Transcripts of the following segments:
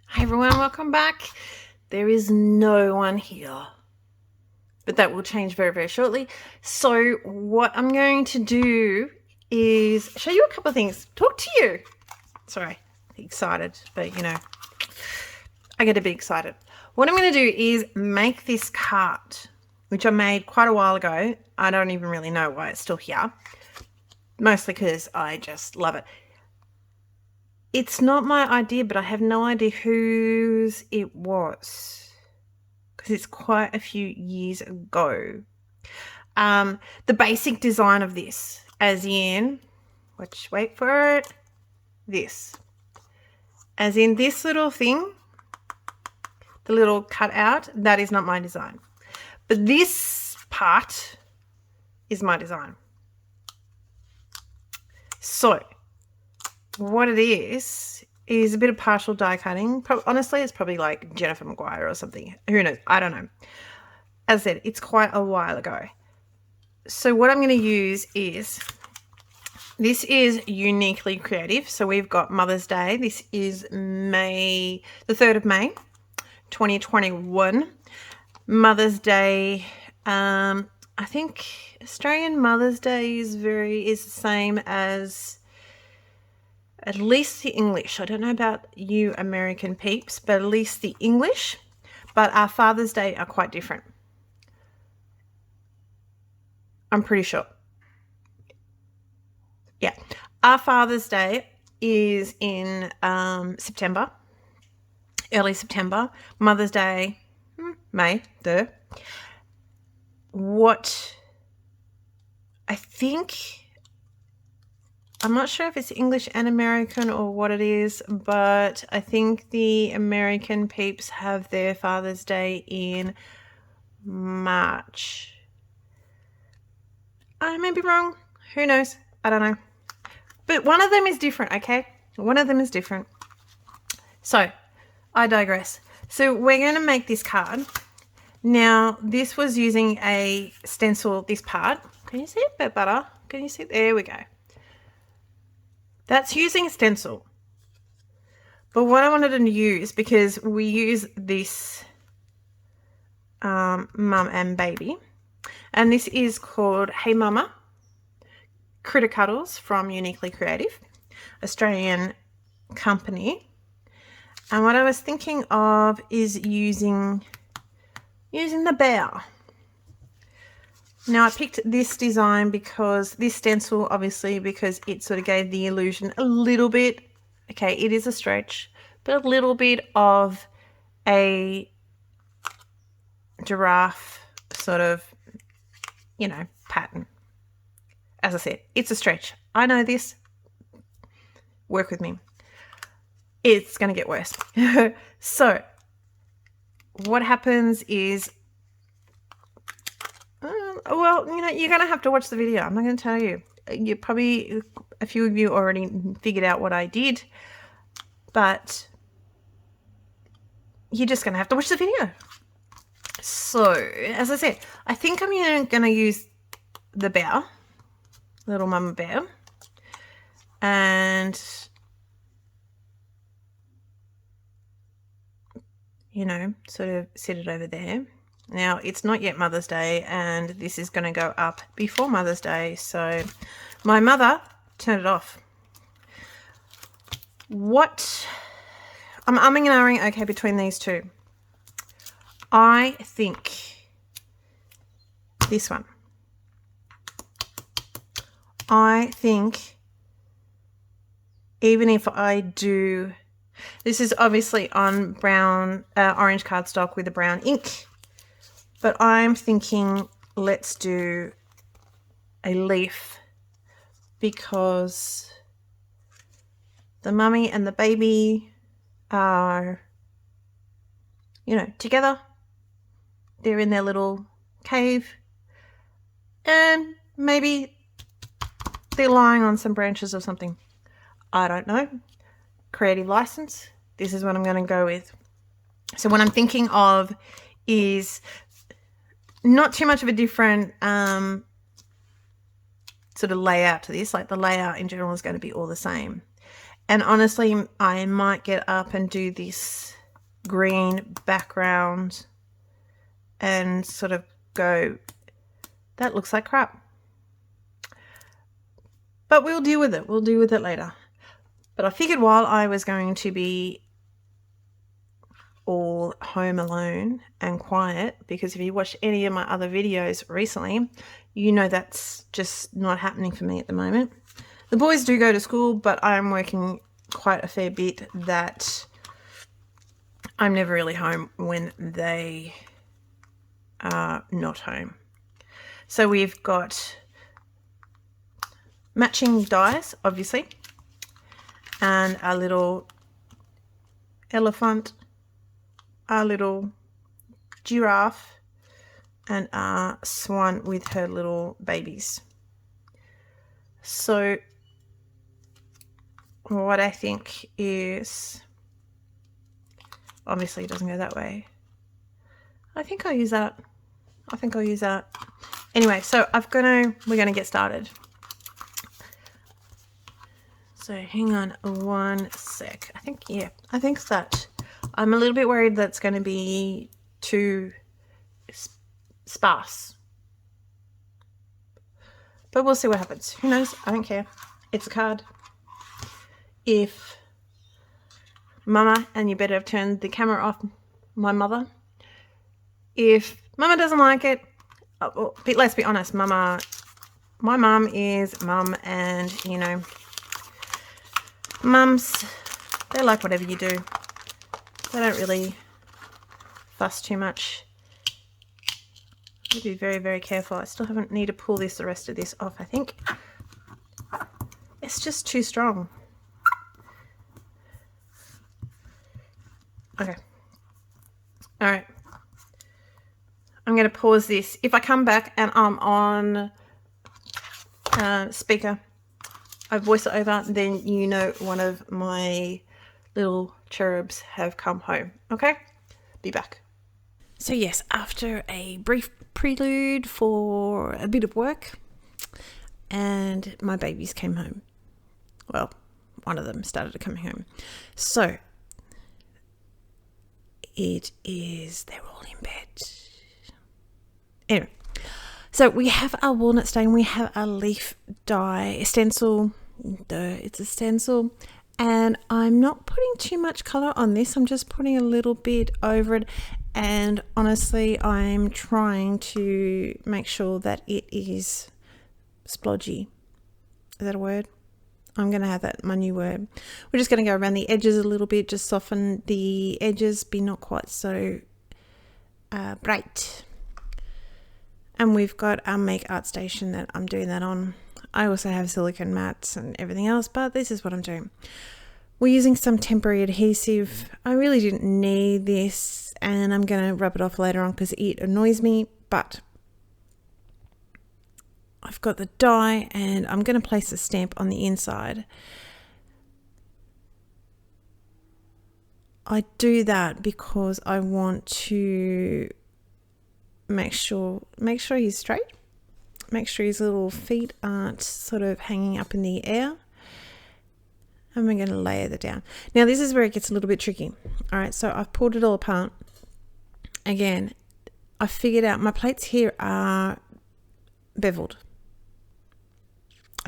Hi everyone, welcome back. There is no one here, but that will change very, very shortly. So what I'm going to do is show you a couple of things. Talk to you. Sorry, excited, but you know, I get a bit excited. What I'm going to do is make this card, which I made quite a while ago. I don't even really know why it's still here. Mostly because I just love it. It's not my idea, but I have no idea whose it was because it's quite a few years ago. The basic design of this, as in, wait for it, this. As in this little thing, the little cutout, that is not my design. But this part is my design. So, what it is a bit of partial die cutting. Honestly, it's probably like Jennifer Maguire or something. Who knows? I don't know. As I said, it's quite a while ago. So what I'm going to use is, this is Uniquely Creative. So we've got Mother's Day. This is the 3rd of May, 2021. Mother's Day. I think Australian Mother's Day is the same as at least the English. I don't know about you American peeps, but at least the English. But our Father's Day are quite different. I'm pretty sure. Yeah. Our Father's Day is in September, early September. Mother's Day, May, What I think, I'm not sure if it's English and American or what it is, but I think the American peeps have their Father's Day in March. I may be wrong. Who knows? I don't know. But one of them is different, okay? One of them is different. So, I digress. So, we're going to make this card. Now, this was using a stencil, this part. Can you see it a bit better? Can you see it? There we go. That's using a stencil. But what I wanted to use, because we use this mum and baby, and this is called Hey Mama Critter Cuddles from Uniquely Creative, Australian company. And what I was thinking of is using the bear. Now I picked this design because this stencil, obviously, because it sort of gave the illusion a little bit, okay, it is a stretch, but a little bit of a giraffe sort of, you know, pattern. As I said, it's a stretch. I know this. Work with me. It's going to get worse. So, what happens is, well, you know, you're going to have to watch the video. I'm not going to tell you. A few of you already figured out what I did, but you're just going to have to watch the video. So, as I said, I think I'm going to use the bear, little mama bear, and, you know, sort of sit it over there. Now, it's not yet Mother's Day, and this is going to go up before Mother's Day, so my mother turned it off. What? I'm umming and ahhing, okay, between these two. I think this one. I think even if I do, this is obviously on brown, orange cardstock with a brown ink, but I'm thinking let's do a leaf because the mummy and the baby are, you know, together. They're in their little cave, and maybe they're lying on some branches or something. I don't know. Creative license. This is what I'm going to go with. So what I'm thinking of is not too much of a different sort of layout to this. Like the layout in general is going to be all the same. And honestly, I might get up and do this green background and sort of go, that looks like crap. But we'll deal with it. We'll deal with it later. But I figured while I was going to be all home alone and quiet, because if you watched any of my other videos recently, you know that's just not happening for me at the moment. The boys do go to school, but I'm working quite a fair bit that I'm never really home when they are not home. So we've got matching dies, obviously, and our little elephant, our little giraffe, and our swan with her little babies. So what I think is, obviously it doesn't go that way. I think I'll use that. Anyway, so we're gonna get started. So hang on one sec. I think that I'm a little bit worried that's going to be too sparse. But we'll see what happens. Who knows? I don't care. It's a card. If Mama, and you better have turned the camera off, my mother. If Mama doesn't like it, let's be honest, my mum is mum, and you know, mums, they like whatever you do. They don't really fuss too much. Be very, very careful. I still haven't need to pull the rest of this off, I think. It's just too strong. Okay. All right. I'm going to pause this. If I come back and I'm on speaker, I voice it over, then you know one of my little cherubs have come home. Okay? Be back. So yes, after a brief prelude for a bit of work, and my babies came home. Well, one of them started coming home. So they're all in bed. Anyway, so we have our walnut stain, we have our leaf die stencil. It's a stencil, and I'm not putting too much color on this. I'm just putting a little bit over it, and honestly, I'm trying to make sure that it is splodgy. Is that a word? I'm going to have that, my new word. We're just going to go around the edges a little bit, just soften the edges, be not quite so bright. And we've got our Make Art Station that I'm doing that on. I also have silicone mats and everything else, but this is what I'm doing. We're using some temporary adhesive. I really didn't need this, and I'm going to rub it off later on because it annoys me, but I've got the die, and I'm going to place a stamp on the inside. I do that because I want to make sure he's straight. Make sure his little feet aren't sort of hanging up in the air. And we're going to layer that down. Now this is where it gets a little bit tricky. All right, so I've pulled it all apart. Again, I figured out my plates here are beveled.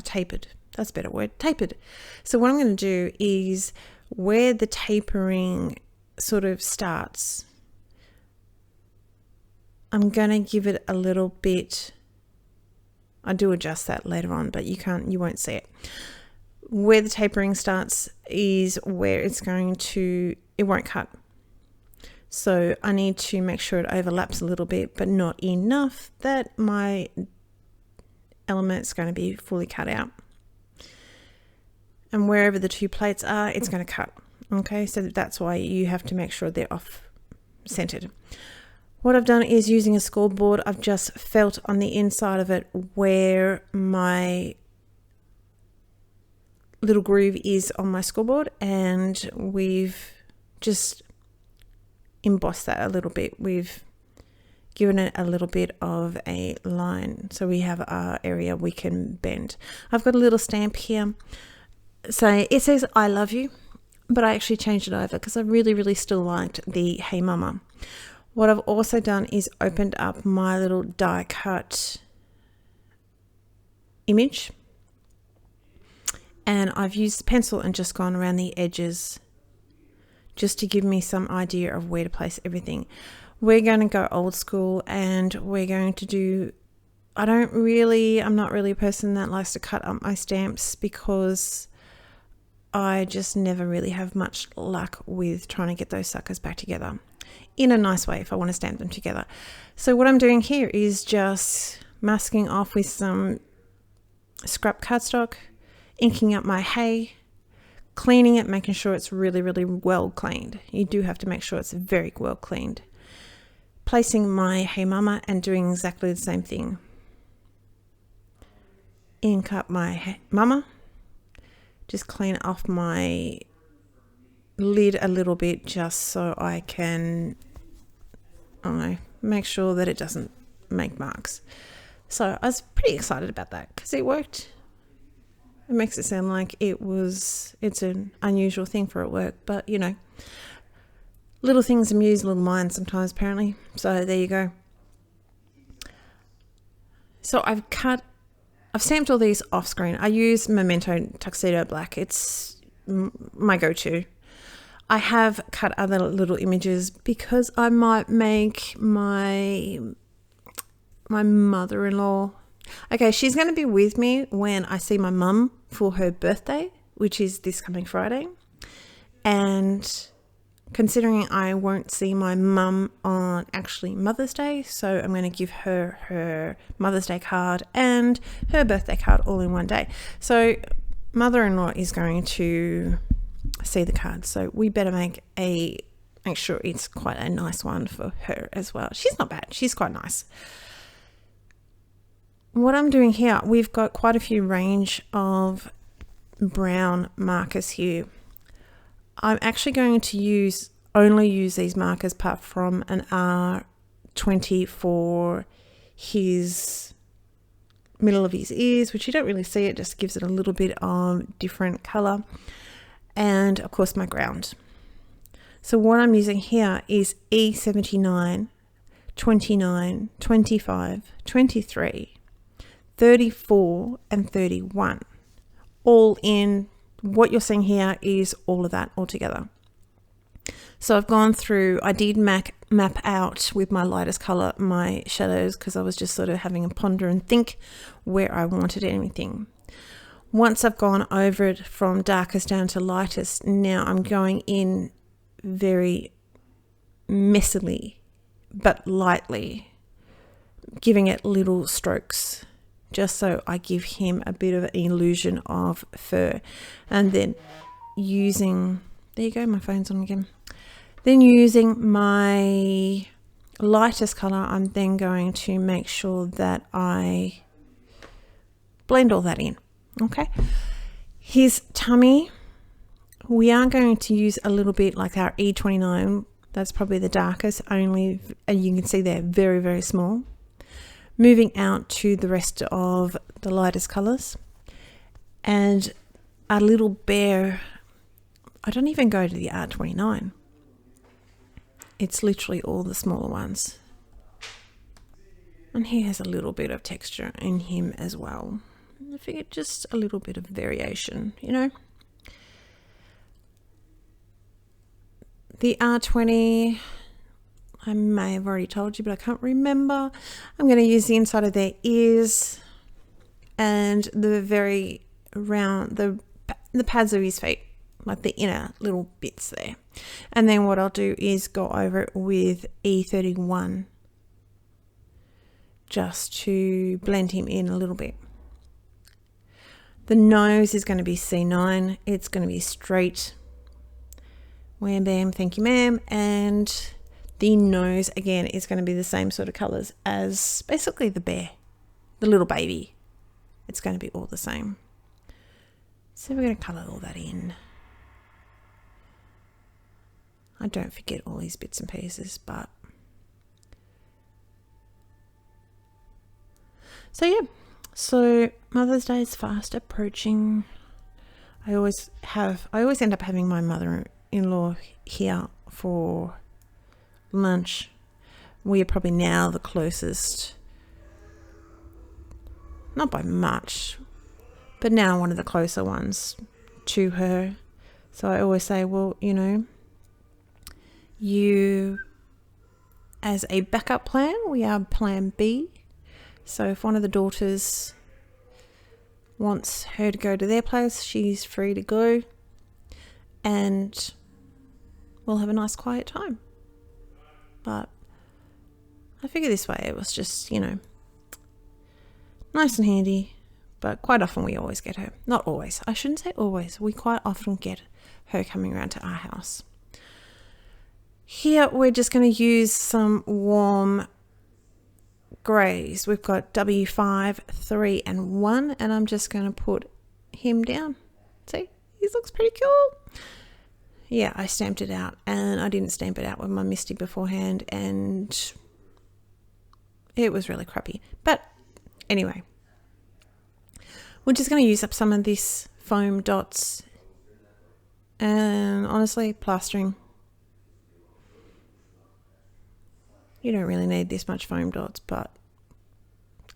Tapered. That's a better word. Tapered. So what I'm going to do is where the tapering sort of starts, I'm going to give it a little bit. I do adjust that later on, but you won't see it. Where the tapering starts is where it won't cut. So I need to make sure it overlaps a little bit, but not enough that my element's going to be fully cut out. And wherever the two plates are, it's going to cut. Okay, so that's why you have to make sure they're off-centered. What I've done is, using a scoreboard, I've just felt on the inside of it where my little groove is on my scoreboard, and we've just embossed that a little bit. We've given it a little bit of a line, so we have our area we can bend. I've got a little stamp here. So it says I love you. but I actually changed it over because I really, really still liked the Hey Mama. What I've also done is opened up my little die cut image, and I've used the pencil and just gone around the edges just to give me some idea of where to place everything. We're going to go old school, and we're going to do, I'm not really a person that likes to cut up my stamps because I just never really have much luck with trying to get those suckers back together in a nice way if I want to stamp them together. So what I'm doing here is just masking off with some scrap cardstock, inking up my Hey, cleaning it, making sure it's really, really well cleaned. You do have to make sure it's very well cleaned. Placing my Hey Mama and doing exactly the same thing. Ink up my Hey Mama. Just clean off my lid a little bit just so I can, make sure that it doesn't make marks. So I was pretty excited about that because it worked. It makes it sound like it's an unusual thing for at work, but little things amuse little minds sometimes apparently. So there you go. So I've stamped all these off screen. I use Memento Tuxedo Black. It's my go-to. I have cut other little images because I might make my mother-in-law. Okay, she's going to be with me when I see my mum for her birthday, which is this coming Friday. And considering I won't see my mum on actually Mother's Day, so I'm going to give her her Mother's Day card and her birthday card all in one day. So mother-in-law is going to see the card, so we better make sure it's quite a nice one for her as well. She's not bad. She's quite nice. What I'm doing here, we've got quite a few range of brown markers here. I'm actually going to only use these markers apart from an R20 for his middle of his ears, which you don't really see. It just gives it a little bit of different color. And of course my ground. So what I'm using here is E79, 29, 25, 23, 34 and 31. All in, what you're seeing here is all of that all together. So I've gone through, I did map out with my lightest color my shadows because I was just sort of having a ponder and think where I wanted anything. Once I've gone over it from darkest down to lightest, now I'm going in very messily but lightly, giving it little strokes just so I give him a bit of an illusion of fur. And then using, there you go, my phone's on again. Then using my lightest color, I'm then going to make sure that I blend all that in. Okay. His tummy, we are going to use a little bit like our E29. That's probably the darkest, only, and you can see they're very, very small. Moving out to the rest of the lightest colors, and a little bear, I don't even go to the R29. It's literally all the smaller ones. And he has a little bit of texture in him as well. I figured just a little bit of variation, The R20, I may have already told you, but I can't remember. I'm going to use the inside of their ears and the very round, the pads of his feet, like the inner little bits there. And then what I'll do is go over it with E31 just to blend him in a little bit. The nose is going to be C9. It's going to be straight. Wham bam, thank you ma'am. And the nose again is going to be the same sort of colors as basically the bear, the little baby. It's going to be all the same. So we're going to color all that in. I don't forget all these bits and pieces, but so yeah. So Mother's Day is fast approaching. I always end up having my mother-in-law here for lunch. We are probably now the closest, not by much, but now one of the closer ones to her. So I always say, well, you know, you as a backup plan, we are plan B. So if one of the daughters wants her to go to their place, she's free to go, and we'll have a nice quiet time. But I figure this way it was just, you know, nice and handy. But quite often we always get her. Not always. I shouldn't say always. We quite often get her coming around to our house. Here we're just going to use some warm greys. We've got W5, 3 and 1, and I'm just going to put him down. See, he looks pretty cool. Yeah, I stamped it out, and I didn't stamp it out with my Misty beforehand, and it was really crappy. But anyway, we're just going to use up some of this foam dots, and honestly, plastering. You don't really need this much foam dots, but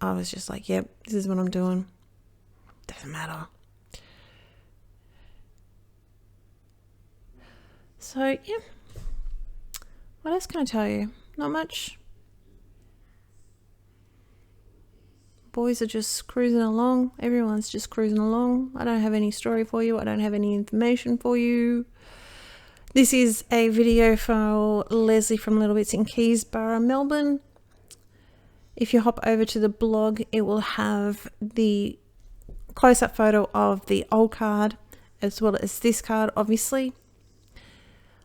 I was just like, yep, this is what I'm doing. Doesn't matter. So, yeah. What else can I tell you? Not much. Boys are just cruising along. Everyone's just cruising along. I don't have any story for you. I don't have any information for you. This is a video for Leslie from Little Bits in Keysborough, Melbourne. If you hop over to the blog, it will have the close-up photo of the old card as well as this card, obviously.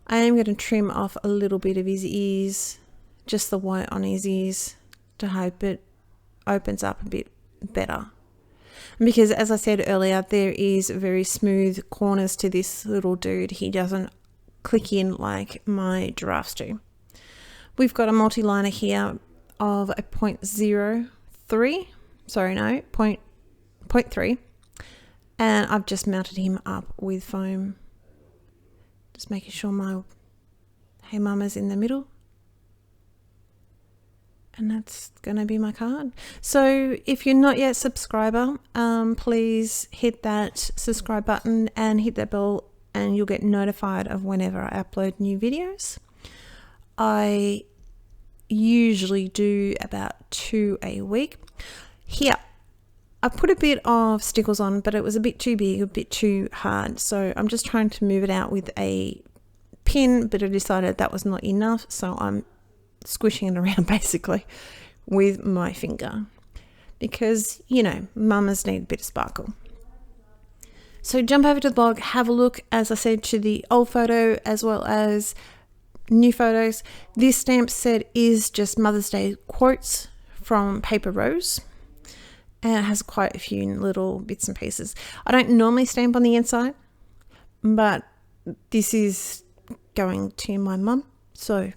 I am going to trim off a little bit of his ears, just the white on his ears, to hope it opens up a bit better. Because as I said earlier, there is very smooth corners to this little dude. He doesn't click in like my giraffes do. We've got a multi-liner here of a 0.03, sorry, no, 0.3, and I've just mounted him up with foam, just making sure my Hey Mama's in the middle, and that's gonna be my card. So if you're not yet a subscriber, please hit that subscribe button and hit that bell, and you'll get notified of whenever I upload new videos. I usually do about 2 a week. Here, I put a bit of stickles on, but it was a bit too big, a bit too hard. So I'm just trying to move it out with a pin, but I decided that was not enough. So I'm squishing it around basically with my finger because, you know, mamas need a bit of sparkle. So jump over to the blog, have a look, as I said, to the old photo as well as new photos. This stamp set is just Mother's Day quotes from Paper Rose, and it has quite a few little bits and pieces. I don't normally stamp on the inside, but this is going to my mum, so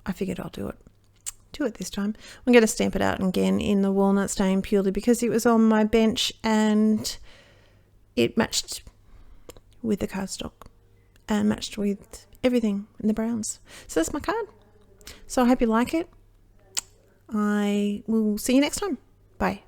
I figured I'll do it this time. I'm going to stamp it out again in the walnut stain purely because it was on my bench and it matched with the cardstock and matched with everything in the browns. So that's my card. So I hope you like it. I will see you next time. Bye.